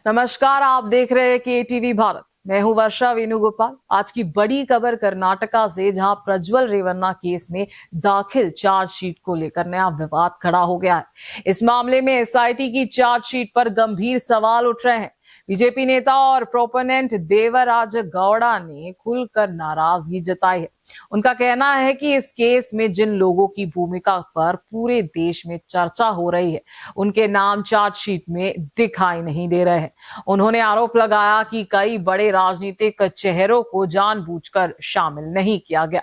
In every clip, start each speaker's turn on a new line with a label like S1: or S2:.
S1: नमस्कार, आप देख रहे हैं केटीवी भारत। मैं हूं वर्षा वेणुगोपाल। आज की बड़ी खबर कर्नाटका से, जहां प्रज्वल रेवन्ना केस में दाखिल चार्जशीट को लेकर नया विवाद खड़ा हो गया है। इस मामले में एसआईटी की चार्जशीट पर गंभीर सवाल उठ रहे हैं। बीजेपी नेता और प्रोपोनेंट देवराज गौड़ा ने खुलकर नाराजगी जताई है। उनका कहना है कि इस केस में जिन लोगों की भूमिका पर पूरे देश में चर्चा हो रही है, उनके नाम चार्जशीट में दिखाई नहीं दे रहे हैं। उन्होंने आरोप लगाया कि कई बड़े राजनीतिक चेहरों को जानबूझकर शामिल नहीं किया गया।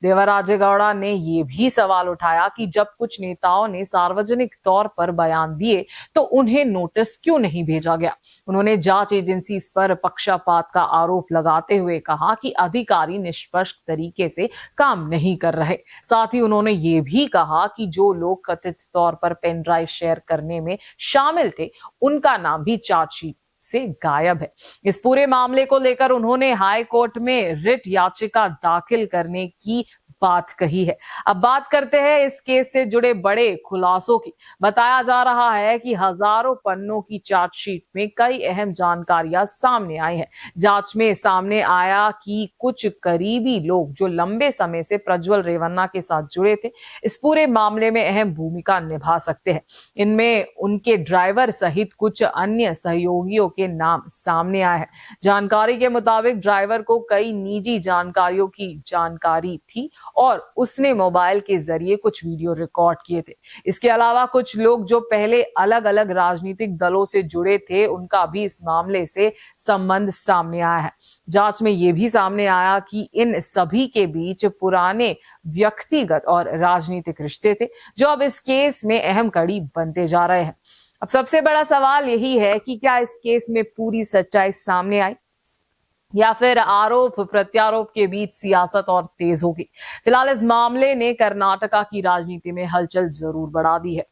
S1: देवराज गौड़ा ने ये भी सवाल उठाया कि जब कुछ नेताओं ने सार्वजनिक तौर पर बयान दिए तो उन्हें नोटिस क्यों नहीं भेजा गया। उन्होंने जांच एजेंसी पर पक्षपात का आरोप लगाते हुए कहा कि अधिकारी निष्पक्ष तरीके से काम नहीं कर रहे। साथ ही उन्होंने ये भी कहा कि जो लोग कथित तौर पर पेन ड्राइव शेयर करने में शामिल थे, उनका नाम भी चार्जशीट से गायब है। इस पूरे मामले को लेकर उन्होंने हाई कोर्ट में रिट याचिका दाखिल करने की बात कही है। अब बात करते हैं इस केस से जुड़े बड़े खुलासों की। बताया जा रहा है कि हजारों पन्नों की चार्जशीट में कई अहम जानकारियां सामने आई हैं। जांच में सामने आया कि कुछ करीबी लोग जो लंबे समय से प्रज्वल रेवन्ना के साथ जुड़े थे, इस पूरे मामले में अहम भूमिका निभा सकते हैं। इनमें उनके ड्राइवर सहित कुछ अन्य सहयोगियों के नाम सामने आए हैं। जानकारी के मुताबिक ड्राइवर को कई निजी जानकारियों की जानकारी थी और उसने मोबाइल के जरिए कुछ वीडियो रिकॉर्ड किए थे। इसके अलावा कुछ लोग जो पहले अलग अलग राजनीतिक दलों से जुड़े थे, उनका भी इस मामले से संबंध सामने आया है। जांच में यह भी सामने आया कि इन सभी के बीच पुराने व्यक्तिगत और राजनीतिक रिश्ते थे, जो अब इस केस में अहम कड़ी बनते जा रहे हैं। अब सबसे बड़ा सवाल यही है कि क्या इस केस में पूरी सच्चाई सामने आई या फिर आरोप प्रत्यारोप के बीच सियासत और तेज होगी। फिलहाल इस मामले ने कर्नाटका की राजनीति में हलचल जरूर बढ़ा दी है।